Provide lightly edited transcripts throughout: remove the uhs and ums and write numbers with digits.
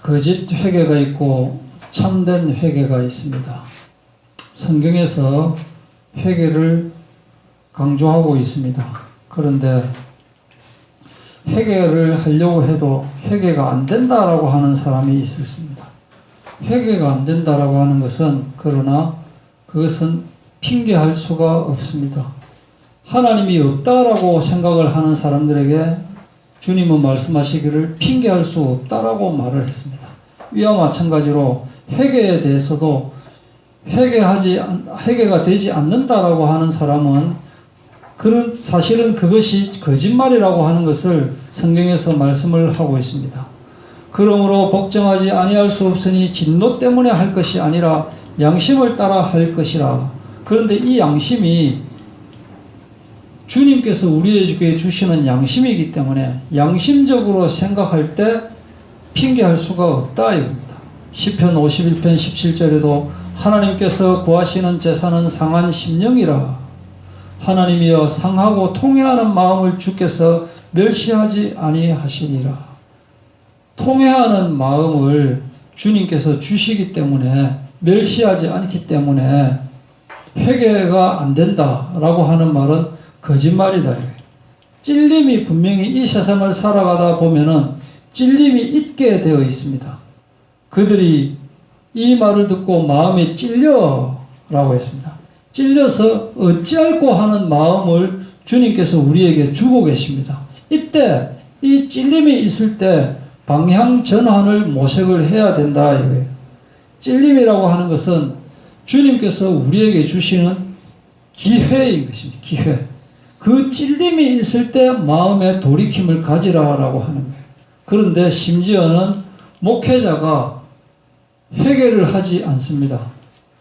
거짓 회개가 있고 참된 회개가 있습니다. 성경에서 회개를 강조하고 있습니다. 그런데 회개를 하려고 해도 회개가 안 된다라고 하는 사람이 있습니다. 회개가 안 된다라고 하는 것은 그러나 그것은 핑계할 수가 없습니다. 하나님이 없다라고 생각을 하는 사람들에게 주님은 말씀하시기를 핑계할 수 없다라고 말을 했습니다. 이와 마찬가지로 회개에 대해서도 회개가 되지 않는다라고 하는 사람은 사실은 그것이 거짓말이라고 하는 것을 성경에서 말씀을 하고 있습니다. 그러므로 복종하지 아니할 수 없으니 진노 때문에 할 것이 아니라 양심을 따라 할 것이라. 그런데 이 양심이 주님께서 우리에게 주시는 양심이기 때문에 양심적으로 생각할 때 핑계할 수가 없다 이겁니다. 시편 51편 17절에도 하나님께서 구하시는 제사는 상한 심령이라. 하나님이여 상하고 통회하는 마음을 주께서 멸시하지 아니하시니라. 통회하는 마음을 주님께서 주시기 때문에 멸시하지 않기 때문에 회개가 안 된다라고 하는 말은 거짓말이다. 찔림이 분명히 이 세상을 살아가다 보면은 찔림이 있게 되어 있습니다. 그들이 이 말을 듣고 마음에 찔려라고 했습니다. 찔려서 어찌할꼬 하는 마음을 주님께서 우리에게 주고 계십니다. 이때 이 찔림이 있을 때 방향 전환을 모색을 해야 된다 이거예요. 찔림이라고 하는 것은 주님께서 우리에게 주시는 기회인 것입니다. 기회. 그 찔림이 있을 때 마음에 돌이킴을 가지라라고 하는 거예요. 그런데 심지어는 목회자가 회개를 하지 않습니다.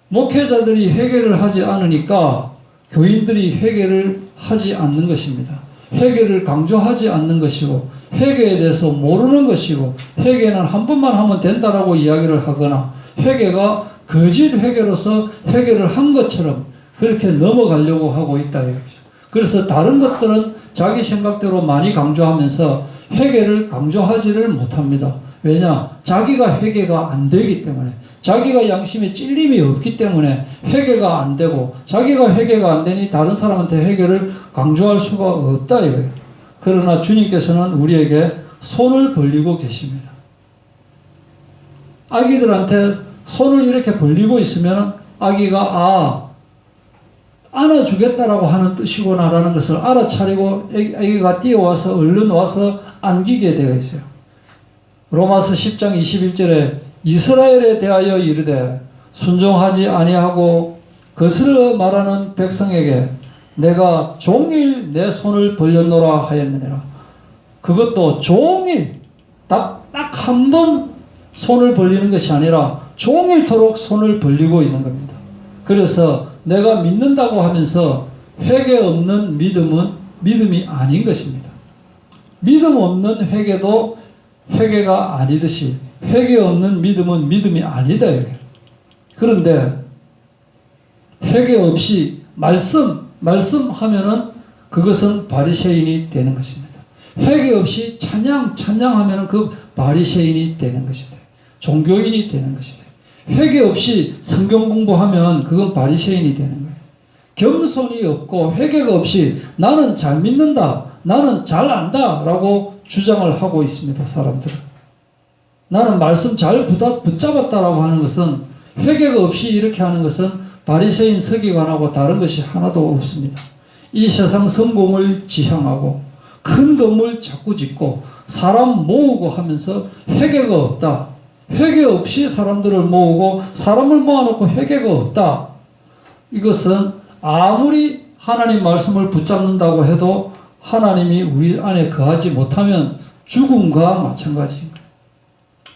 목회자들이 회개를 하지 않으니까 교인들이 회개를 하지 않는 것입니다. 회개를 강조하지 않는 것이고 회개에 대해서 모르는 것이고 회개는 한 번만 하면 된다라고 이야기를 하거나 회개가 거짓 회개로서 회개를 한 것처럼 그렇게 넘어가려고 하고 있다 이거죠. 그래서 다른 것들은 자기 생각대로 많이 강조하면서 회개를 강조하지를 못합니다. 왜냐? 자기가 회개가 안 되기 때문에, 자기가 양심에 찔림이 없기 때문에 회개가 안 되고, 자기가 회개가 안 되니 다른 사람한테 회개를 강조할 수가 없다 이거예요. 그러나 주님께서는 우리에게 손을 벌리고 계십니다. 아기들한테 손을 이렇게 벌리고 있으면 아기가 안아주겠다라고 하는 뜻이구나라는 것을 알아차리고 아기가 뛰어와서 얼른 와서 안기게 되어 있어요. 로마서 10장 21절에 이스라엘에 대하여 이르되 순종하지 아니하고 거슬러 말하는 백성에게 내가 종일 내 손을 벌렸노라 하였느니라. 그것도 종일 딱 한 번 손을 벌리는 것이 아니라 종일토록 손을 벌리고 있는 겁니다. 그래서 내가 믿는다고 하면서 회개 없는 믿음은 믿음이 아닌 것입니다. 믿음 없는 회개도 회개가 아니듯이 회개 없는 믿음은 믿음이 아니다. 그런데 회개 없이 말씀하면은 그것은 바리새인이 되는 것입니다. 회개 없이 찬양하면은 그 바리새인이 되는 것입니다. 종교인이 되는 것입니다. 회개 없이 성경 공부하면 그건 바리새인이 되는 거예요. 겸손이 없고 회개가 없이 나는 잘 믿는다, 나는 잘 안다 라고 주장을 하고 있습니다. 사람들은. 나는 말씀 잘 붙잡았다라고 하는 것은, 회개가 없이 이렇게 하는 것은 바리새인 서기관하고 다른 것이 하나도 없습니다. 이 세상 성공을 지향하고 큰 건물 자꾸 짓고 사람 모으고 하면서 회개가 없다. 회개 없이 사람들을 모으고 사람을 모아놓고 회개가 없다. 이것은 아무리 하나님 말씀을 붙잡는다고 해도 하나님이 우리 안에 거하지 못하면 죽음과 마찬가지입니다.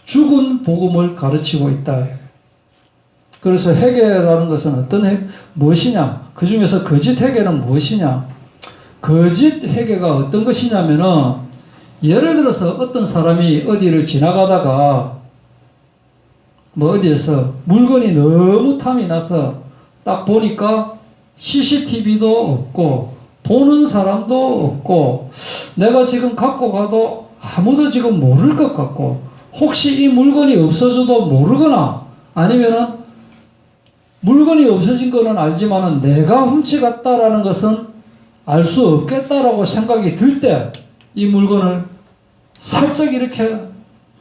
죽은 복음을 가르치고 있다. 그래서 회개라는 것은 무엇이냐? 그 중에서 거짓 회개는 무엇이냐? 거짓 회개가 어떤 것이냐면은, 예를 들어서 어떤 사람이 어디를 지나가다가 어디에서 물건이 너무 탐이 나서 딱 보니까 CCTV도 없고 보는 사람도 없고 내가 지금 갖고 가도 아무도 지금 모를 것 같고 혹시 이 물건이 없어져도 모르거나 아니면은 물건이 없어진 거는 알지만은 내가 훔쳐갔다라는 것은 알 수 없겠다라고 생각이 들 때 이 물건을 살짝 이렇게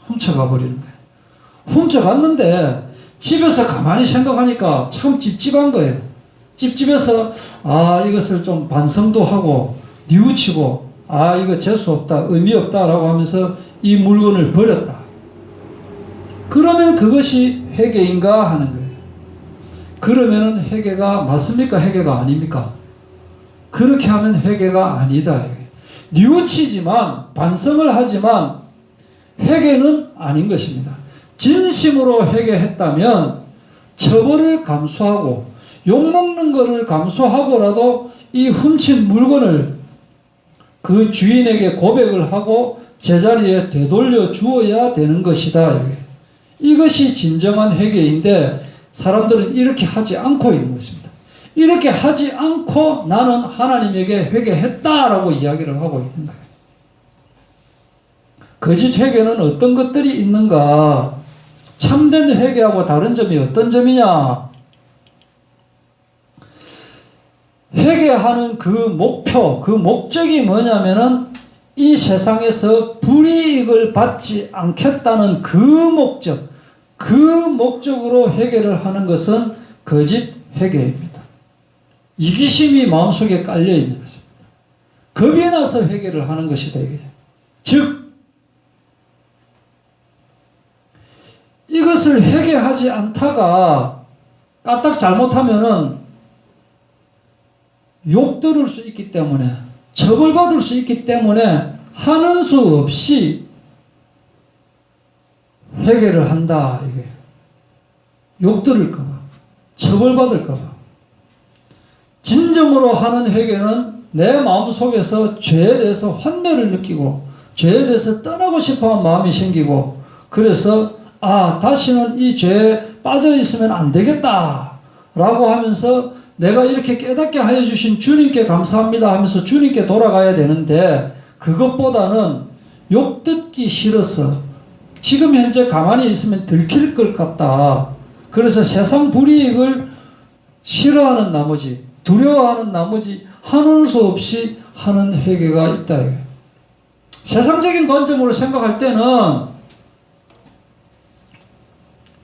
훔쳐가 버리는 거예요. 훔쳐갔는데 집에서 가만히 생각하니까 참 찝찝한 거예요. 찝찝해서 이것을 좀 반성도 하고 뉘우치고 이거 재수 없다, 의미 없다라고 하면서 이 물건을 버렸다. 그러면 그것이 회개인가 하는 거예요. 그러면은 회개가 맞습니까? 회개가 아닙니까? 그렇게 하면 회개가 아니다. 뉘우치지만 반성을 하지만 회개는 아닌 것입니다. 진심으로 회개했다면 처벌을 감수하고 욕먹는 것을 감수하고라도 이 훔친 물건을 그 주인에게 고백을 하고 제자리에 되돌려 주어야 되는 것이다. 이것이 진정한 회개인데 사람들은 이렇게 하지 않고 있는 것입니다. 이렇게 하지 않고 나는 하나님에게 회개했다라고 이야기를 하고 있는 거예요. 거짓 회개는 어떤 것들이 있는가? 참된 회개하고 다른 점이 어떤 점이냐? 회개하는 그 목표, 그 목적이 뭐냐면은 이 세상에서 불이익을 받지 않겠다는 그 목적, 그 목적으로 회개를 하는 것은 거짓 회개입니다. 이기심이 마음속에 깔려 있는 것입니다. 겁이 나서 회개를 하는 것이다. 즉 이것을 회개하지 않다가 까딱 잘못하면은 욕 들을 수 있기 때문에 처벌받을 수 있기 때문에 하는 수 없이 회개를 한다. 이게 욕 들을까 봐, 처벌받을까 봐. 진정으로 하는 회개는 내 마음속에서 죄에 대해서 환멸을 느끼고 죄에 대해서 떠나고 싶어하는 마음이 생기고 그래서 다시는 이 죄에 빠져 있으면 안 되겠다 라고 하면서 내가 이렇게 깨닫게 하여 주신 주님께 감사합니다 하면서 주님께 돌아가야 되는데 그것보다는 욕 듣기 싫어서 지금 현재 가만히 있으면 들킬 것 같다. 그래서 세상 불이익을 싫어하는 나머지 두려워하는 나머지 하는 수 없이 하는 회개가 있다. 세상적인 관점으로 생각할 때는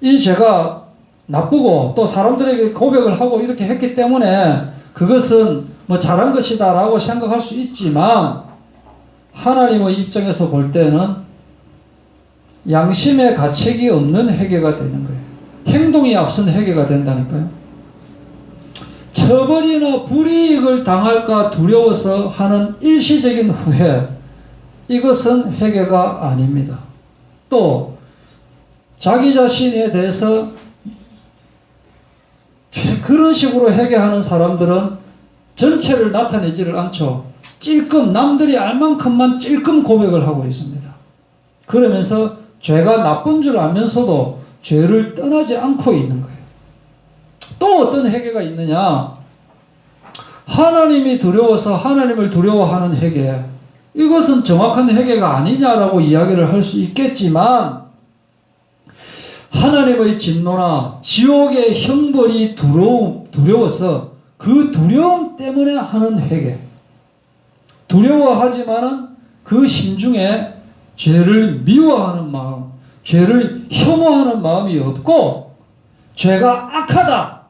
이 죄가 나쁘고 또 사람들에게 고백을 하고 이렇게 했기 때문에 그것은 뭐 잘한 것이다 라고 생각할 수 있지만 하나님의 입장에서 볼 때는 양심의 가책이 없는 회개가 되는 거예요. 행동이 앞선 회개가 된다니까요. 처벌이나 불이익을 당할까 두려워서 하는 일시적인 후회, 이것은 회개가 아닙니다. 또 자기 자신에 대해서 그런 식으로 회개하는 사람들은 전체를 나타내지를 않죠. 찔끔 남들이 알 만큼만 찔끔 고백을 하고 있습니다. 그러면서 죄가 나쁜 줄 알면서도 죄를 떠나지 않고 있는 거예요. 또 어떤 회개가 있느냐? 하나님이 두려워서 하나님을 두려워하는 회개. 이것은 정확한 회개가 아니냐라고 이야기를 할 수 있겠지만 하나님의 진노나 지옥의 형벌이 두려워서 그 두려움 때문에 하는 회개. 두려워하지만은 그 심중에 죄를 미워하는 마음, 죄를 혐오하는 마음이 없고 죄가 악하다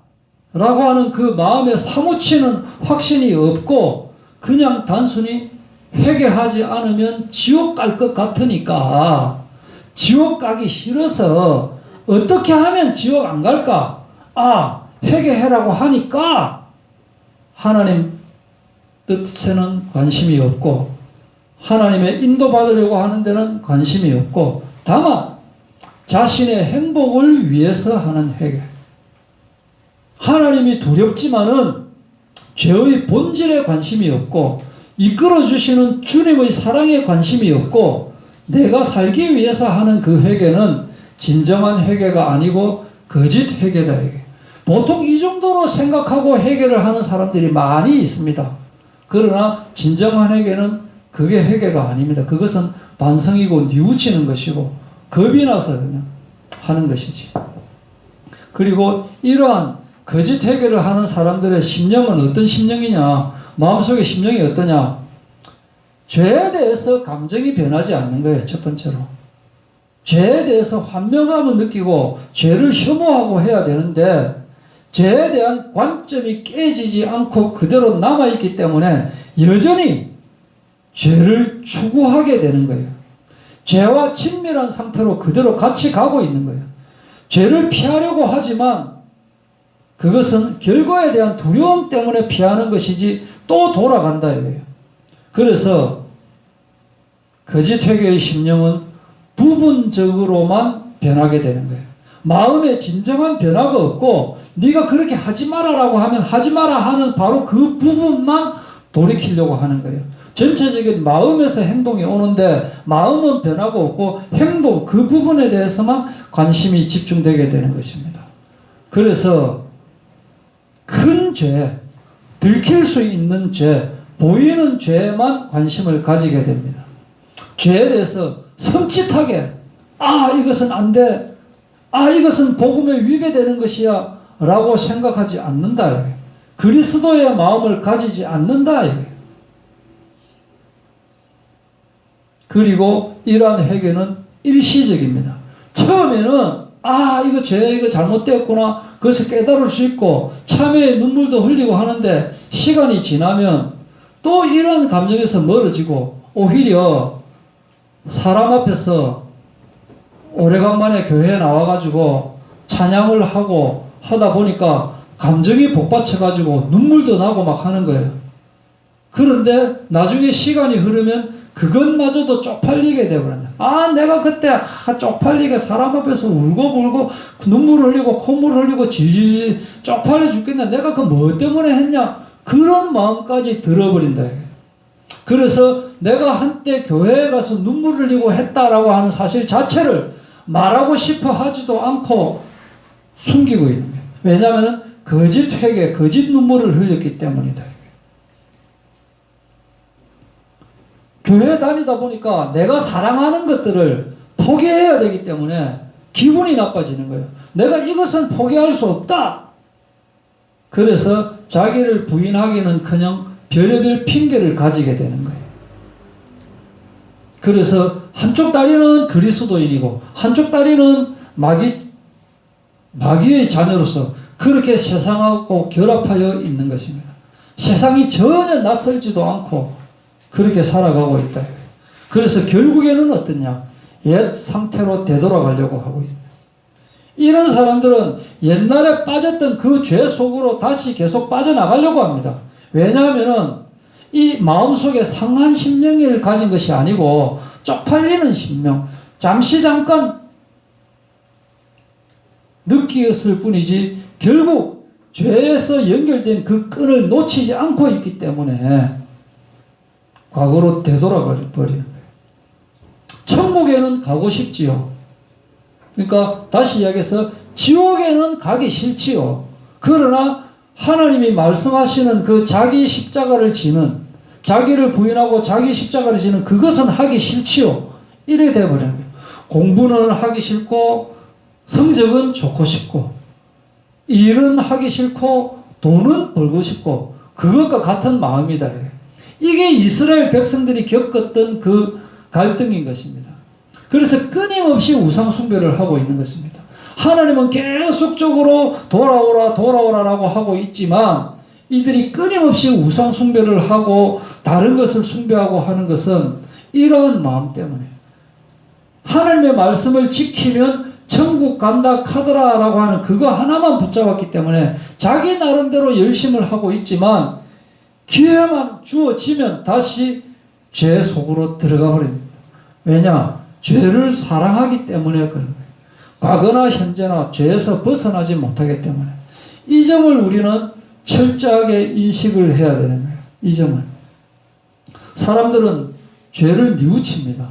라고 하는 그 마음에 사무치는 확신이 없고 그냥 단순히 회개하지 않으면 지옥 갈 것 같으니까 지옥 가기 싫어서 어떻게 하면 지옥 안 갈까? 회개해라고 하니까 하나님 뜻에는 관심이 없고 하나님의 인도받으려고 하는 데는 관심이 없고 다만 자신의 행복을 위해서 하는 회개. 하나님이 두렵지만은 죄의 본질에 관심이 없고 이끌어주시는 주님의 사랑에 관심이 없고 내가 살기 위해서 하는 그 회개는 진정한 회개가 아니고 거짓 회개다. 보통 이 정도로 생각하고 회개를 하는 사람들이 많이 있습니다. 그러나 진정한 회개는 그게 회개가 아닙니다. 그것은 반성이고 뉘우치는 것이고 겁이 나서 그냥 하는 것이지. 그리고 이러한 거짓 회개를 하는 사람들의 심령은 어떤 심령이냐, 마음속의 심령이 어떠냐, 죄에 대해서 감정이 변하지 않는 거예요. 첫 번째로 죄에 대해서 환명함을 느끼고 죄를 혐오하고 해야 되는데, 죄에 대한 관점이 깨지지 않고 그대로 남아있기 때문에 여전히 죄를 추구하게 되는 거예요. 죄와 친밀한 상태로 그대로 같이 가고 있는 거예요. 죄를 피하려고 하지만 그것은 결과에 대한 두려움 때문에 피하는 것이지 또 돌아간다 이거예요. 그래서 거짓 회개의 심령은 부분적으로만 변하게 되는 거예요. 마음에 진정한 변화가 없고, 네가 그렇게 하지 마라라고 하면 하지 마라 하는 바로 그 부분만 돌이키려고 하는 거예요. 전체적인 마음에서 행동이 오는데 마음은 변화가 없고 행동 그 부분에 대해서만 관심이 집중되게 되는 것입니다. 그래서 큰 죄, 들킬 수 있는 죄, 보이는 죄에만 관심을 가지게 됩니다. 죄에 대해서 섬찟하게 이것은 안 돼, 이것은 복음에 위배되는 것이야 라고 생각하지 않는다. 그리스도의 마음을 가지지 않는다. 그리고 이러한 회개는 일시적입니다. 처음에는 이거 죄, 이거 잘못되었구나, 그것을 깨달을 수 있고 참회의 눈물도 흘리고 하는데, 시간이 지나면 또 이런 감정에서 멀어지고, 오히려 사람 앞에서 오래간만에 교회에 나와가지고 찬양을 하고 하다 보니까 감정이 복받쳐가지고 눈물도 나고 막 하는 거예요. 그런데 나중에 시간이 흐르면 그것마저도 쪽팔리게 되어버린다. 내가 그때 쪽팔리게 사람 앞에서 울고 눈물 흘리고 콧물 흘리고 질질 쪽팔려 죽겠네, 내가 그 뭐 때문에 했냐, 그런 마음까지 들어버린다. 그래서 내가 한때 교회에 가서 눈물 흘리고 했다라고 하는 사실 자체를 말하고 싶어 하지도 않고 숨기고 있는 거예요. 왜냐하면 거짓 회개, 거짓 눈물을 흘렸기 때문이다. 교회 다니다 보니까 내가 사랑하는 것들을 포기해야 되기 때문에 기분이 나빠지는 거예요. 내가 이것은 포기할 수 없다. 그래서 자기를 부인하기는커녕 별의별 핑계를 가지게 되는 거예요. 그래서 한쪽 다리는 그리스도인이고 한쪽 다리는 마귀의 자녀로서 그렇게 세상하고 결합하여 있는 것입니다. 세상이 전혀 낯설지도 않고 그렇게 살아가고 있다. 그래서 결국에는 어떠냐? 옛 상태로 되돌아가려고 하고 있다. 이런 사람들은 옛날에 빠졌던 그 죄 속으로 다시 계속 빠져나가려고 합니다. 왜냐하면 이 마음속에 상한 심령을 가진 것이 아니고 쪽팔리는 심령, 잠깐 느끼었을 뿐이지 결국 죄에서 연결된 그 끈을 놓치지 않고 있기 때문에 과거로 되돌아가 버리는 거예요. 천국에는 가고 싶지요. 그러니까 다시 이야기해서 지옥에는 가기 싫지요. 그러나 하나님이 말씀하시는 그 자기 십자가를 지는, 자기를 부인하고 자기 십자가를 지는 그것은 하기 싫지요. 이래 돼버리는 거예요. 공부는 하기 싫고 성적은 좋고 싶고 일은 하기 싫고 돈은 벌고 싶고 그것과 같은 마음이다. 이게 이스라엘 백성들이 겪었던 그 갈등인 것입니다. 그래서 끊임없이 우상 숭배를 하고 있는 것입니다. 하나님은 계속적으로 돌아오라라고 하고 있지만 이들이 끊임없이 우상 숭배를 하고 다른 것을 숭배하고 하는 것은 이러한 마음 때문에 하나님의 말씀을 지키면 천국 간다 카더라라고 하는 그거 하나만 붙잡았기 때문에 자기 나름대로 열심을 하고 있지만 기회만 주어지면 다시 죄 속으로 들어가 버립니다. 왜냐? 죄를 사랑하기 때문에 그런 거예요. 과거나 현재나 죄에서 벗어나지 못하기 때문에 이 점을 우리는 철저하게 인식을 해야 되는 거예요. 이 점을. 사람들은 죄를 뉘우칩니다.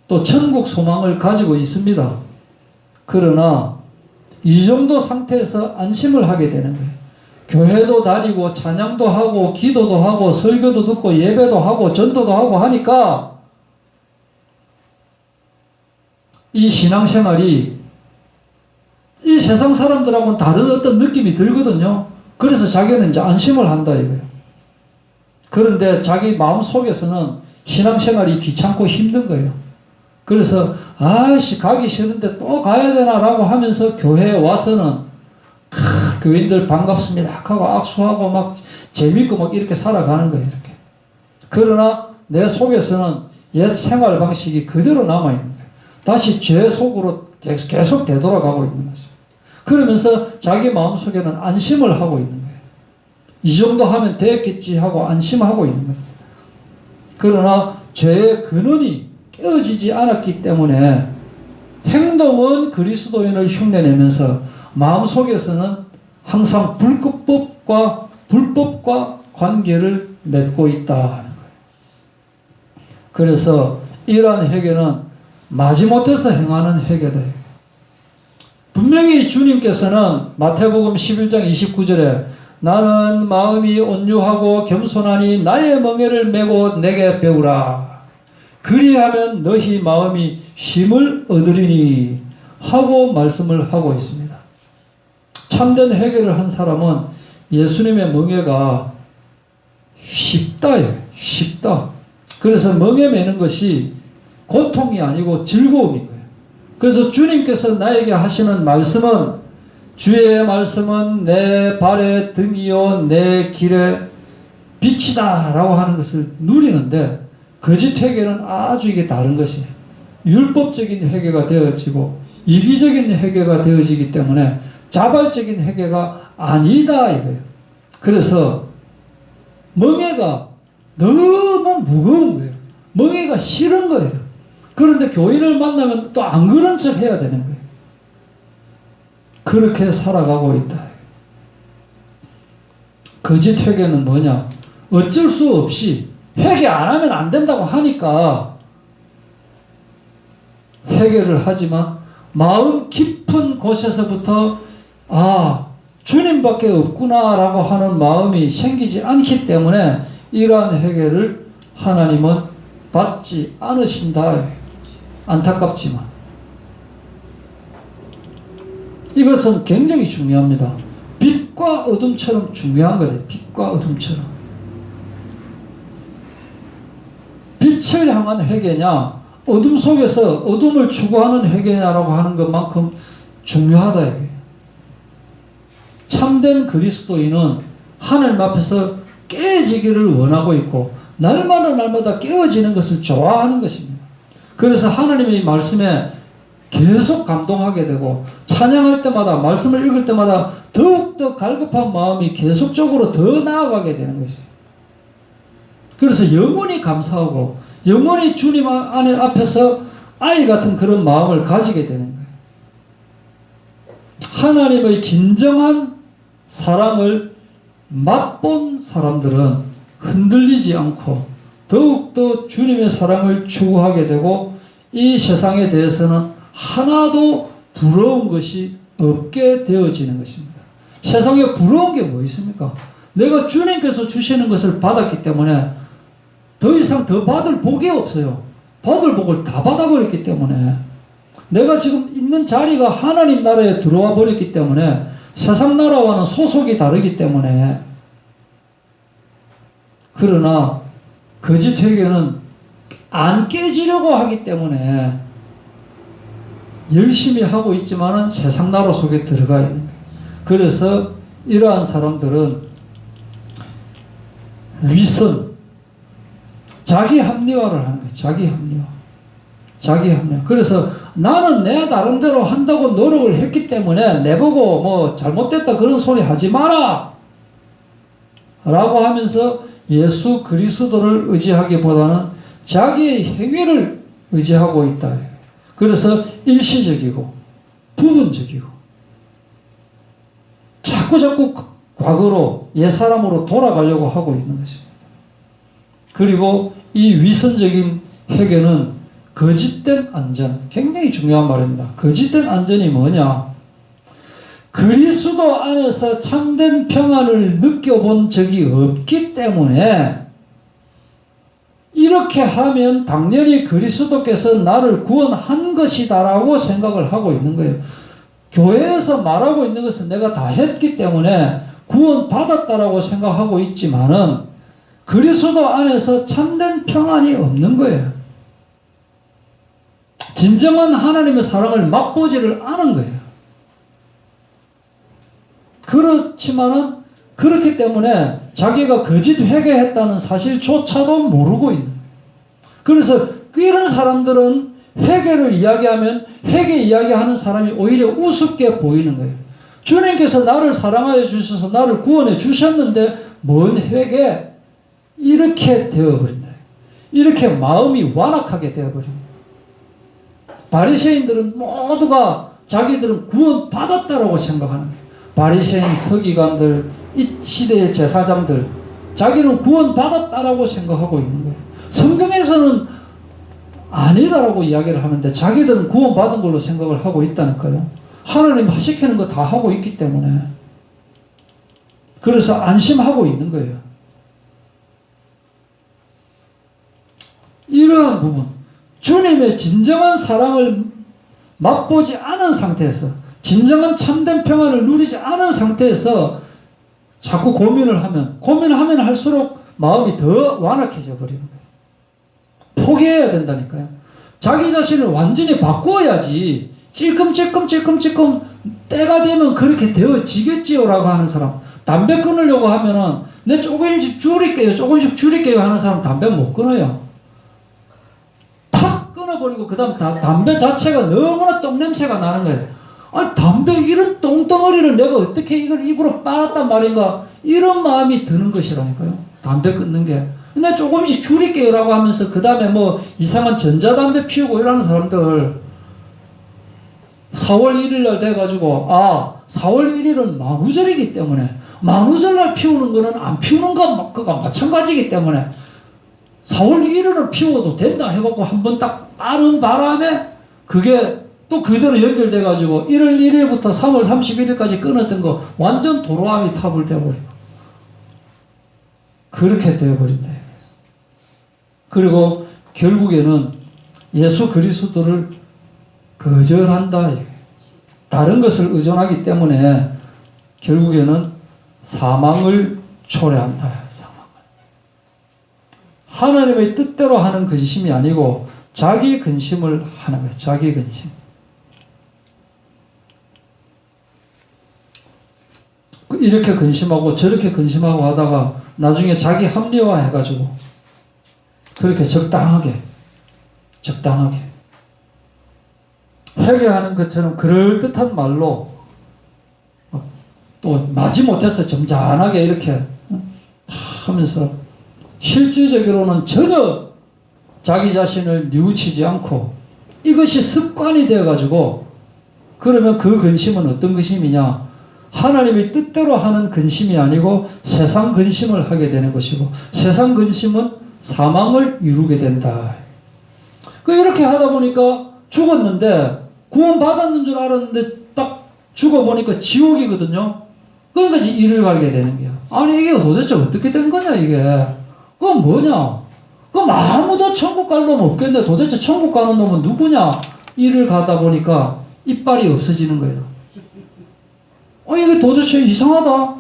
또 천국 소망을 가지고 있습니다. 그러나 이 정도 상태에서 안심을 하게 되는 거예요. 교회도 다니고 찬양도 하고 기도도 하고 설교도 듣고 예배도 하고 전도도 하고 하니까 이 신앙생활이 이 세상 사람들하고는 다른 어떤 느낌이 들거든요. 그래서 자기는 이제 안심을 한다 이거예요. 그런데 자기 마음 속에서는 신앙생활이 귀찮고 힘든 거예요. 그래서 아이씨 가기 싫은데 또 가야 되나라고 하면서 교회에 와서는 교인들 반갑습니다 하고 악수하고 막 재밌고 막 이렇게 살아가는 거예요. 이렇게. 그러나 내 속에서는 옛 생활 방식이 그대로 남아있는 거예요. 다시 죄 속으로 계속 되돌아가고 있는 거죠. 그러면서 자기 마음속에는 안심을 하고 있는 거예요. 이 정도 하면 됐겠지 하고 안심하고 있는 거예요. 그러나 죄의 근원이 깨어지지 않았기 때문에 행동은 그리스도인을 흉내내면서 마음속에서는 항상 불법과 관계를 맺고 있다 하는 거예요. 그래서 이러한 회개는 마지못해서 행하는 회개다. 분명히 주님께서는 마태복음 11장 29절에 나는 마음이 온유하고 겸손하니 나의 멍에를 메고 내게 배우라. 그리하면 너희 마음이 쉼을 얻으리니 하고 말씀을 하고 있습니다. 참된 회개를 한 사람은 예수님의 멍에가 쉽다예요. 쉽다. 그래서 멍에 매는 것이 고통이 아니고 즐거움인 거예요. 그래서 주님께서 나에게 하시는 말씀은 주의 말씀은 내 발의 등이요 내 길의 빛이다 라고 하는 것을 누리는데 거짓 회개는 아주 이게 다른 것이에요. 율법적인 회개가 되어지고 이기적인 회개가 되어지기 때문에 자발적인 회개가 아니다 이거예요. 그래서 멍에가 너무 무거운 거예요. 멍에가 싫은 거예요. 그런데 교인을 만나면 또 안 그런 척 해야 되는 거예요. 그렇게 살아가고 있다. 거짓 회개는 뭐냐? 어쩔 수 없이 회개 안 하면 안 된다고 하니까 회개를 하지만 마음 깊은 곳에서부터 주님밖에 없구나라고 하는 마음이 생기지 않기 때문에 이러한 회개를 하나님은 받지 않으신다. 안타깝지만 이것은 굉장히 중요합니다. 빛과 어둠처럼 중요한 거예요. 빛과 어둠처럼. 빛을 향한 회개냐 어둠 속에서 어둠을 추구하는 회개냐라고 하는 것만큼 중요하다. 이게. 참된 그리스도인은 하나님 앞에서 깨지기를 원하고 있고 날마다 깨어지는 것을 좋아하는 것입니다. 그래서 하나님의 말씀에 계속 감동하게 되고 찬양할 때마다 말씀을 읽을 때마다 더욱더 갈급한 마음이 계속적으로 더 나아가게 되는 것이에요. 그래서 영원히 감사하고 영원히 주님 앞에서 아이 같은 그런 마음을 가지게 되는 거예요. 하나님의 진정한 사랑을 맛본 사람들은 흔들리지 않고 더욱더 주님의 사랑을 추구하게 되고 이 세상에 대해서는 하나도 부러운 것이 없게 되어지는 것입니다. 세상에 부러운 게 뭐 있습니까? 내가 주님께서 주시는 것을 받았기 때문에 더 이상 더 받을 복이 없어요. 받을 복을 다 받아버렸기 때문에 내가 지금 있는 자리가 하나님 나라에 들어와 버렸기 때문에 세상 나라와는 소속이 다르기 때문에 그러나 거짓 회개는 안 깨지려고 하기 때문에 열심히 하고 있지만은 세상 나라 속에 들어가 있는 거예요. 그래서 이러한 사람들은 위선, 자기 합리화를 하는 거예요. 자기 합리화. 그래서 나는 내 나름대로 한다고 노력을 했기 때문에 내보고 뭐 잘못됐다 그런 소리 하지 마라 라고 하면서 예수 그리스도를 의지하기보다는 자기의 행위를 의지하고 있다. 그래서 일시적이고 부분적이고 자꾸 과거로 옛사람으로 돌아가려고 하고 있는 것입니다. 그리고 이 위선적인 회개는 거짓된 안전, 굉장히 중요한 말입니다. 거짓된 안전이 뭐냐? 그리스도 안에서 참된 평안을 느껴본 적이 없기 때문에 이렇게 하면 당연히 그리스도께서 나를 구원한 것이다라고 생각을 하고 있는 거예요. 교회에서 말하고 있는 것은 내가 다 했기 때문에 구원받았다라고 생각하고 있지만은 그리스도 안에서 참된 평안이 없는 거예요. 진정한 하나님의 사랑을 맛보지를 않은 거예요. 그렇지만은 그렇기 때문에 자기가 거짓 회개했다는 사실조차도 모르고 있는 거예요. 그래서 이런 사람들은 회개를 이야기하면 회개 이야기하는 사람이 오히려 우습게 보이는 거예요. 주님께서 나를 사랑하여 주셔서 나를 구원해 주셨는데 뭔 회개? 이렇게 되어버린다. 이렇게 마음이 완악하게 되어버립니다. 바리새인들은 모두가 자기들은 구원받았다라고 생각하는 거예요. 바리새인 서기관들, 이 시대의 제사장들, 자기는 구원받았다라고 생각하고 있는 거예요. 성경에서는 아니다라고 이야기를 하는데 자기들은 구원받은 걸로 생각을 하고 있다니까요. 하나님 시키는 거 다 하고 있기 때문에. 그래서 안심하고 있는 거예요. 이러한 부분, 주님의 진정한 사랑을 맛보지 않은 상태에서, 진정한 참된 평안을 누리지 않은 상태에서 자꾸 고민하면 할수록 마음이 더 완악해져 버리는 거예요. 포기해야 된다니까요. 자기 자신을 완전히 바꿔야지. 찔끔찔끔 때가 되면 그렇게 되어지겠지요라고 하는 사람, 담배 끊으려고 하면은 내 조금씩 줄일게요 하는 사람 담배 못 끊어요. 탁 끊어버리고 그 다음 담배 자체가 너무나 똥냄새가 나는 거예요. 아니 담배 이런 똥덩어리를 내가 어떻게 이걸 입으로 빨았단 말인가, 이런 마음이 드는 것이라니까요. 담배 끊는 게. 근데 조금씩 줄일게요라고 하면서 그 다음에 뭐 이상한 전자담배 피우고 이러는 사람들, 4월 1일 날 돼가지고 4월 1일은 만우절이기 때문에 만우절날 피우는 거는 안 피우는 거가 마찬가지이기 때문에 4월 1일은 피워도 된다 해갖고 한번 딱 빠른 바람에 그게 또 그대로 연결돼가지고 1월 1일부터 3월 31일까지 끊었던 거 완전 도로함이 탑을 돼버리고 그렇게 되어버린다. 그리고 결국에는 예수 그리스도를 거절한다. 다른 것을 의존하기 때문에 결국에는 사망을 초래한다. 하나님의 뜻대로 하는 근심이 아니고 자기 근심을 하는 거예요. 자기 근심. 이렇게 근심하고 저렇게 근심하고 하다가 나중에 자기 합리화 해가지고 그렇게 적당하게 회개하는 것처럼 그럴듯한 말로 또 마지못해서 점잖하게 이렇게 하면서 실질적으로는 전혀 자기 자신을 뉘우치지 않고 이것이 습관이 되어가지고, 그러면 그 근심은 어떤 근심이냐? 하나님의 뜻대로 하는 근심이 아니고 세상 근심을 하게 되는 것이고, 세상 근심은 사망을 이루게 된다. 이렇게 하다 보니까 죽었는데 구원받았는 줄 알았는데 딱 죽어보니까 지옥이거든요. 그러니까 이제 이를 갈게 되는 거야. 아니 이게 도대체 어떻게 된 거냐 이게. 그건 뭐냐. 그럼 아무도 천국 갈 놈 없겠네. 도대체 천국 가는 놈은 누구냐. 이를 가다 보니까 이빨이 없어지는 거예요. 이게 도대체 이상하다.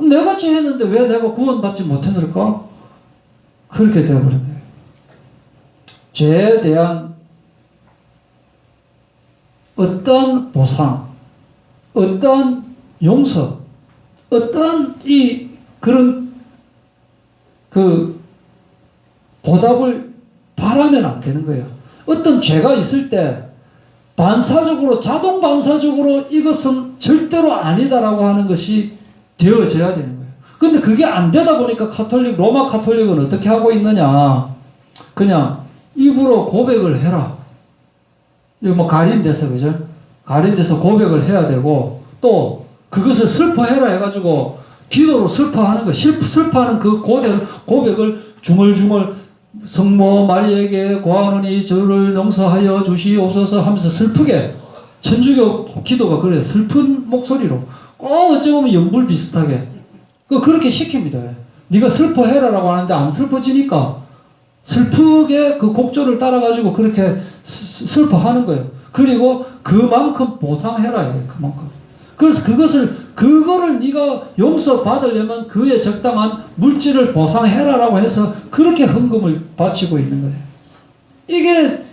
내같이 했는데 왜 내가 구원받지 못했을까? 그렇게 되어버린 거예요. 죄에 대한 어떤 보상, 어떤 용서, 어떤 그런 보답을 바라면 안 되는 거예요. 어떤 죄가 있을 때 자동 반사적으로 이것은 절대로 아니다라고 하는 것이 되어져야 되는 거예요. 근데 그게 안 되다 보니까 로마 카톨릭은 어떻게 하고 있느냐. 그냥 입으로 고백을 해라. 이거 뭐 가린데서, 그죠? 가린데서 고백을 해야 되고, 또 그것을 슬퍼해라 해가지고 기도로 슬퍼하는 거, 슬퍼하는 그 고백을 중얼중얼 성모 마리에게 고하노니 저를 용서하여 주시옵소서 하면서 슬프게, 천주교 기도가 그래요. 슬픈 목소리로 어찌 보면 연불 비슷하게 그렇게 시킵니다. 네가 슬퍼해라라고 하는데 안 슬퍼지니까 슬프게 그 곡조를 따라가지고 그렇게 슬퍼하는 거예요. 그리고 그만큼 보상해라 이거예요. 그만큼. 그래서 그거를 네가 용서받으려면 그에 적당한 물질을 보상해라라고 해서 그렇게 헌금을 바치고 있는 거예요. 이게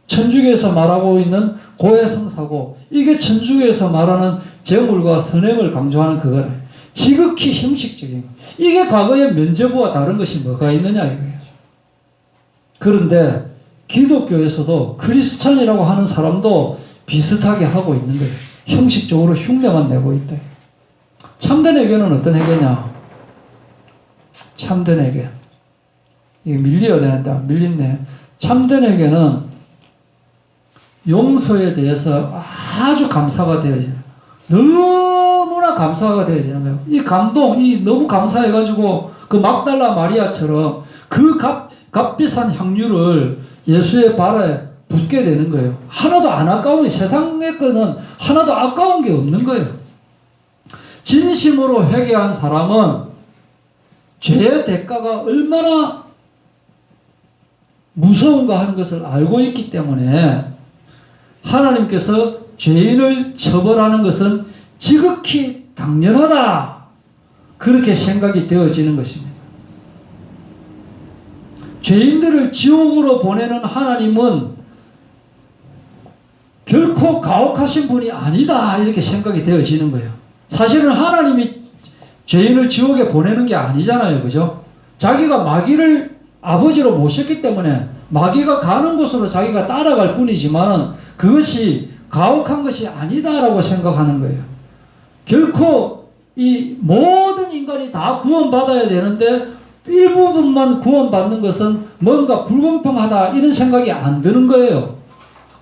천주교에서 말하고 있는 고해성사고, 이게 천주교에서 말하는 재물과 선행을 강조하는 그거예요. 지극히 형식적인 거. 이게 과거의 면죄부와 다른 것이 뭐가 있느냐 이거예요. 그런데 기독교에서도 크리스찬이라고 하는 사람도 비슷하게 하고 있는 거예요. 형식적으로 흉내만 내고 있다. 참된 회개는 어떤 회개냐? 참된 회개. 이게 밀려야 되는데 안 밀린네. 참된 회개는 용서에 대해서 아주 감사가 되어지는, 너무나 감사가 되어지는 거예요. 이 감동, 이 너무 감사해가지고 그 막달라 마리아처럼 그 값비싼 향유를 예수의 발에 붓게 되는 거예요. 하나도 안 아까운, 세상의 거는 하나도 아까운 게 없는 거예요. 진심으로 회개한 사람은 죄의 대가가 얼마나 무서운가 하는 것을 알고 있기 때문에 하나님께서 죄인을 처벌하는 것은 지극히 당연하다, 그렇게 생각이 되어지는 것입니다. 죄인들을 지옥으로 보내는 하나님은 결코 가혹하신 분이 아니다, 이렇게 생각이 되어지는 거예요. 사실은 하나님이 죄인을 지옥에 보내는 게 아니잖아요. 그죠? 자기가 마귀를 아버지로 모셨기 때문에 마귀가 가는 곳으로 자기가 따라갈 뿐이지만 그것이 가혹한 것이 아니다라고 생각하는 거예요. 결코 이 모든 인간이 다 구원받아야 되는데 일부분만 구원받는 것은 뭔가 불공평하다, 이런 생각이 안 드는 거예요.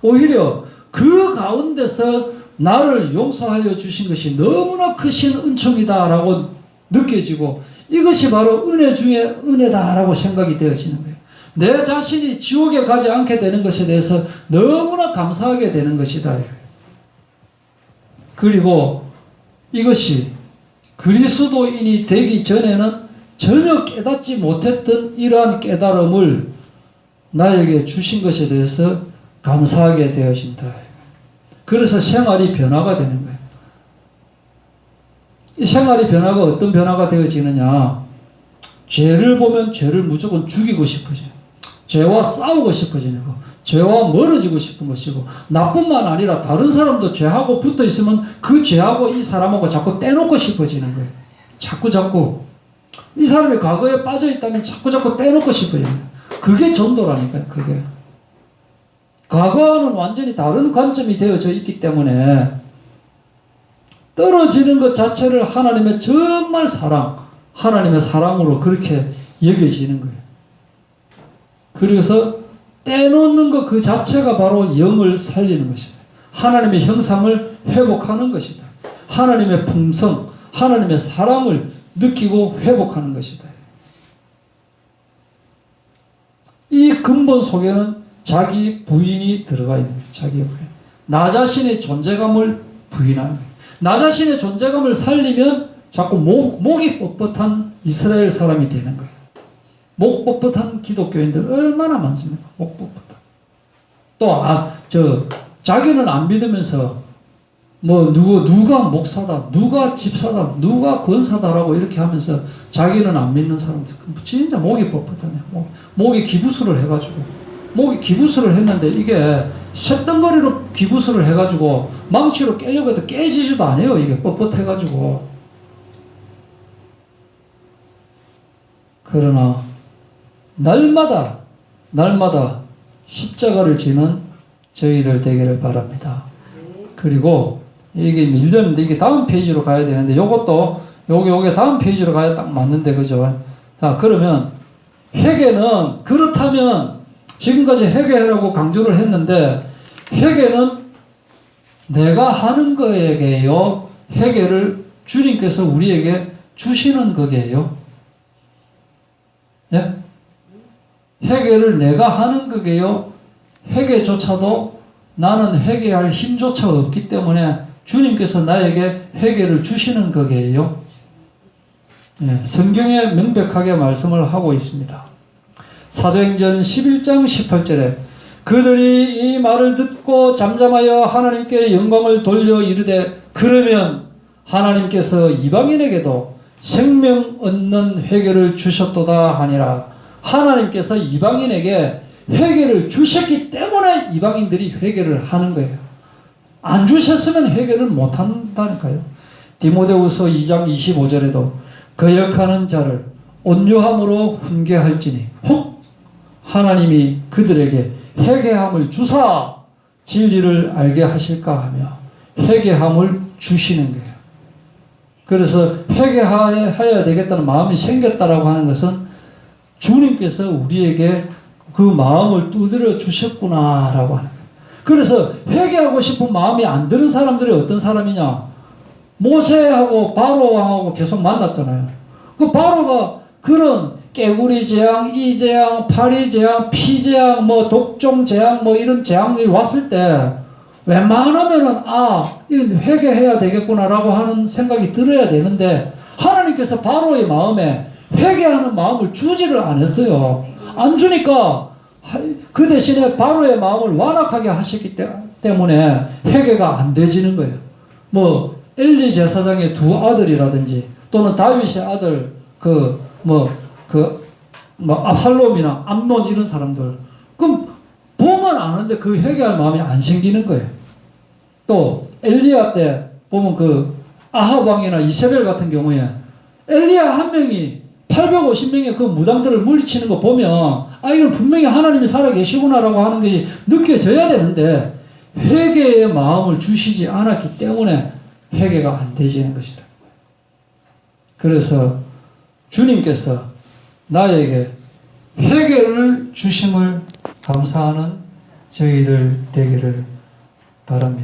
오히려 그 가운데서 나를 용서하여 주신 것이 너무나 크신 은총이다라고 느껴지고, 이것이 바로 은혜 중에 은혜다라고 생각이 되어지는 거예요. 내 자신이 지옥에 가지 않게 되는 것에 대해서 너무나 감사하게 되는 것이다. 그리고 이것이 그리스도인이 되기 전에는 전혀 깨닫지 못했던 이러한 깨달음을 나에게 주신 것에 대해서 감사하게 되어진다. 그래서 생활이 변화가 되는 거예요. 이 생활이 변화가 어떤 변화가 되어지느냐? 죄를 보면 죄를 무조건 죽이고 싶어져요. 죄와 싸우고 싶어지는 거, 죄와 멀어지고 싶은 것이고, 나뿐만 아니라 다른 사람도 죄하고 붙어 있으면 그 죄하고 이 사람하고 자꾸 떼놓고 싶어지는 거예요. 자꾸 이 사람이 과거에 빠져 있다면 자꾸 떼놓고 싶어지는 거예요. 그게 전도라니까요. 그게 과거와는 완전히 다른 관점이 되어져 있기 때문에 떨어지는 것 자체를 하나님의 정말 사랑, 하나님의 사랑으로 그렇게 여겨지는 거예요. 그래서 떼놓는 것 그 자체가 바로 영을 살리는 것입니다. 하나님의 형상을 회복하는 것이다. 하나님의 품성, 하나님의 사랑을 느끼고 회복하는 것이다. 이 근본 속에는 자기 부인이 들어가 있는 거예요. 자기 부인. 나 자신의 존재감을 부인하는 거예요. 나 자신의 존재감을 살리면 자꾸 목이 뻣뻣한 이스라엘 사람이 되는 거예요. 목 뻣뻣한 기독교인들 얼마나 많습니까? 목 뻣뻣한. 또 자기는 안 믿으면서 뭐 누가 목사다, 누가 집사다, 누가 권사다라고 이렇게 하면서 자기는 안 믿는 사람들 진짜 목이 뻣뻣하네. 목이 기부술을 해가지고, 목이 기부술을 했는데 이게 쇳덩거리로 기부술을 해가지고 망치로 깨려고 해도 깨지지도 않아요. 이게 뻣뻣해가지고. 그러나 날마다 십자가를 지는 저희들 되기를 바랍니다. 그리고 이게 밀렸는데 이게 다음 페이지로 가야 되는데, 요것도 요게 다음 페이지로 가야 딱 맞는데, 그죠? 자, 그러면 회개는, 그렇다면 지금까지 회개하라고 강조를 했는데, 회개는 내가 하는 거에게요, 회개를 주님께서 우리에게 주시는 거게요. 예? 회개를 내가 하는 거게요. 회개조차도 나는 회개할 힘조차 없기 때문에 주님께서 나에게 회개를 주시는 거게요. 예, 성경에 명백하게 말씀을 하고 있습니다. 사도행전 11장 18절에 그들이 이 말을 듣고 잠잠하여 하나님께 영광을 돌려 이르되 그러면 하나님께서 이방인에게도 생명 얻는 회개를 주셨도다 하니라. 하나님께서 이방인에게 회개를 주셨기 때문에 이방인들이 회개를 하는 거예요. 안 주셨으면 회개를 못 한다니까요. 디모데후서 2장 25절에도 거역하는 자를 온유함으로 훈계할지니 혹 하나님이 그들에게 회개함을 주사 진리를 알게 하실까 하며 회개함을 주시는 거예요. 그래서 회개해야 되겠다는 마음이 생겼다라고 하는 것은 주님께서 우리에게 그 마음을 두드려 주셨구나라고 하는 거예요. 그래서 회개하고 싶은 마음이 안 드는 사람들이 어떤 사람이냐? 모세하고 바로 왕하고 계속 만났잖아요. 그 바로가 그런 깨구리 재앙, 이 재앙, 파리 재앙, 피 재앙, 뭐 독종 재앙, 뭐 이런 재앙이 왔을 때 웬만하면은 이건 회개해야 되겠구나라고 하는 생각이 들어야 되는데 하나님께서 바로의 마음에 회개하는 마음을 주지를 않았어요. 안 주니까 그 대신에 바로의 마음을 완악하게 하셨기 때문에 회개가 안 되지는 거예요. 뭐 엘리 제사장의 두 아들이라든지 또는 다윗의 아들 압살롬이나 암논 이런 사람들 그럼 보면 아는데 그 회개할 마음이 안 생기는 거예요. 또 엘리야 때 보면 그 아합 왕이나 이세벨 같은 경우에 엘리야 한 명이 850명의 그 무당들을 물리치는 거 보면 이건 분명히 하나님이 살아계시구나라고 하는 게 느껴져야 되는데 회개의 마음을 주시지 않았기 때문에 회개가 안 되지는 것이다. 그래서 주님께서 나에게 회개를 주심을 감사하는 저희들 되기를 바랍니다.